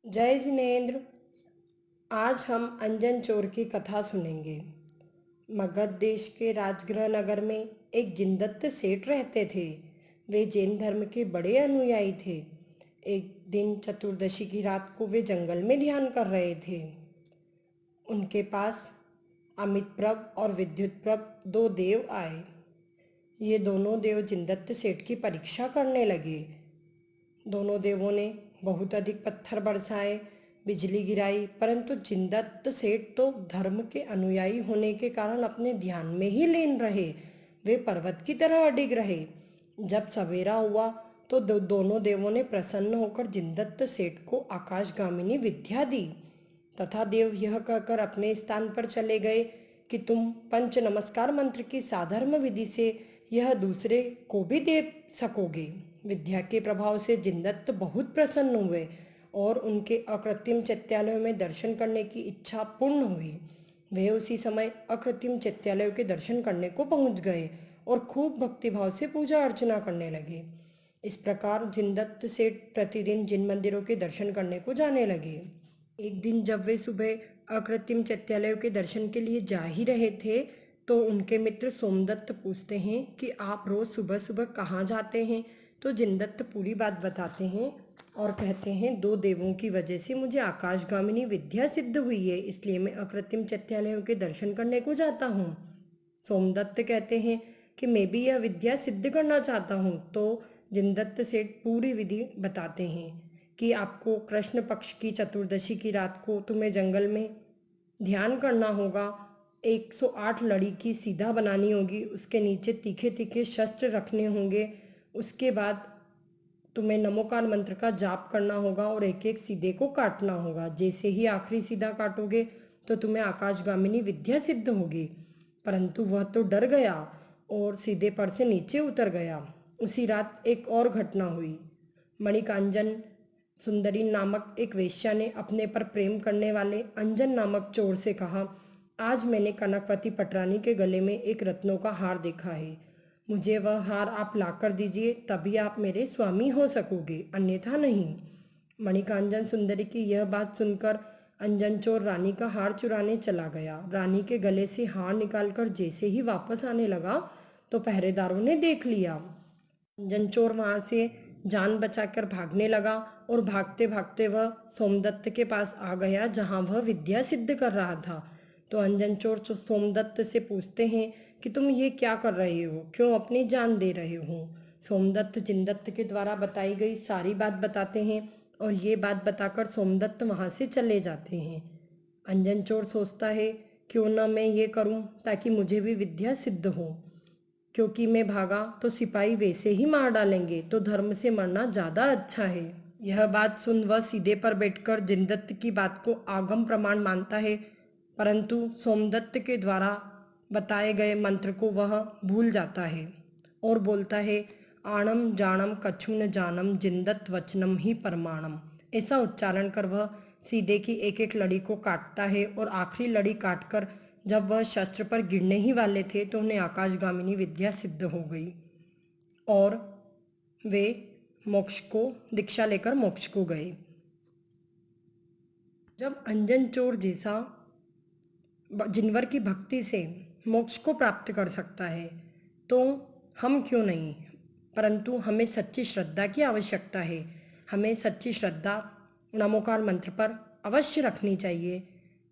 जय जिनेन्द्र। आज हम अंजन चोर की कथा सुनेंगे। मगध देश के राजगृह नगर में एक जिनदत्त सेठ रहते थे। वे जैन धर्म के बड़े अनुयायी थे। एक दिन चतुर्दशी की रात को वे जंगल में ध्यान कर रहे थे। उनके पास अमितप्रभ और विद्युतप्रभ दो देव आए। ये दोनों देव जिनदत्त सेठ की परीक्षा करने लगे। दोनों देवों ने बहुत अधिक पत्थर बरसाए, बिजली गिराई, परंतु जिनदत्त सेठ तो धर्म के अनुयायी होने के कारण अपने ध्यान में ही लीन रहे। वे पर्वत की तरह अडिग रहे। जब सवेरा हुआ तो दोनों देवों ने प्रसन्न होकर जिनदत्त सेठ को आकाशगामिनी विद्या दी तथा देव यह कहकर अपने स्थान पर चले गए कि तुम पंच नमस्कार मंत्र की साधर्म विधि से यह दूसरे को भी दे सकोगे। विद्या के प्रभाव से जिनदत्त बहुत प्रसन्न हुए और उनके अकृत्रिम चैत्यालयों में दर्शन करने की इच्छा पूर्ण हुई। वे उसी समय अकृत्रिम चैत्यालयों के दर्शन करने को पहुंच गए और खूब भक्तिभाव से पूजा अर्चना करने लगे। इस प्रकार जिनदत्त सेठ प्रतिदिन जिन मंदिरों के दर्शन करने को जाने लगे। एक दिन जब वे सुबह अकृत्रिम चैत्यालयों के दर्शन के लिए जा ही रहे थे तो उनके मित्र सोमदत्त पूछते हैं कि आप रोज सुबह सुबह कहाँ जाते हैं। तो जिनदत्त पूरी बात बताते हैं और कहते हैं, दो देवों की वजह से मुझे आकाशगामिनी विद्या सिद्ध हुई है, इसलिए मैं अकृत्रिम चैत्यालयों के दर्शन करने को जाता हूँ। सोमदत्त कहते हैं कि मैं भी यह विद्या सिद्ध करना चाहता हूँ। तो जिनदत्त सेठ पूरी विधि बताते हैं कि आपको कृष्ण पक्ष की चतुर्दशी की रात को तुम्हें जंगल में ध्यान करना होगा। 108 लड़ी की सीधा बनानी होगी, उसके नीचे तीखे तीखे शस्त्र रखने होंगे। उसके बाद तुम्हें नमोकार मंत्र का जाप करना होगा और एक एक सीधे को काटना होगा। जैसे ही आखिरी सीधा काटोगे तो तुम्हें आकाशगामिनी विद्या सिद्ध होगी। परंतु वह तो डर गया और सीधे पर से नीचे उतर गया। उसी रात एक और घटना हुई। मणिकांजन सुंदरी नामक एक वेश्या ने अपने पर प्रेम करने वाले अंजन नामक चोर से कहा, आज मैंने कनकवती पटरानी के गले में एक रत्नों का हार देखा है। मुझे वह हार आप लाकर दीजिए, तभी आप मेरे स्वामी हो सकोगे, अन्यथा नहीं। मणिकांजन सुंदरी की यह बात सुनकर अंजन चोर रानी का हार चुराने चला गया। रानी के गले से हार निकालकर जैसे ही वापस आने लगा तो पहरेदारों ने देख लिया। अंजन चोर वहां से जान बचाकर भागने लगा और भागते भागते वह सोमदत्त के पास आ गया जहां वह विद्या सिद्ध कर रहा था। तो अंजन चोर सोमदत्त से पूछते हैं कि तुम ये क्या कर रहे हो, क्यों अपनी जान दे रहे हो। सोमदत्त जिनदत्त के द्वारा बताई गई सारी बात बताते हैं और ये बात बताकर सोमदत्त वहां से चले जाते हैं। अंजन चोर सोचता है, क्यों न मैं ये करूं ताकि मुझे भी विद्या सिद्ध हो, क्योंकि मैं भागा तो सिपाही वैसे ही मार डालेंगे, तो धर्म से मरना ज़्यादा अच्छा है। यह बात सुन वह सीधे पर बैठकर जिनदत्त की बात को आगम प्रमाण मानता है, परंतु सोमदत्त के द्वारा बताए गए मंत्र को वह भूल जाता है और बोलता है, आणम जानम कछु न जानम जिनदत्त वचनम ही परमाणम। ऐसा उच्चारण कर वह सीधे की एक एक लड़ी को काटता है और आखिरी लड़ी काटकर जब वह शस्त्र पर गिरने ही वाले थे तो उन्हें आकाशगामिनी विद्या सिद्ध हो गई और वे मोक्ष को दीक्षा लेकर मोक्ष को गए। जब अंजन चोर जैसा जिनवर की भक्ति से मोक्ष को प्राप्त कर सकता है तो हम क्यों नहीं। परंतु हमें सच्ची श्रद्धा की आवश्यकता है। हमें सच्ची श्रद्धा नमोकार मंत्र पर अवश्य रखनी चाहिए।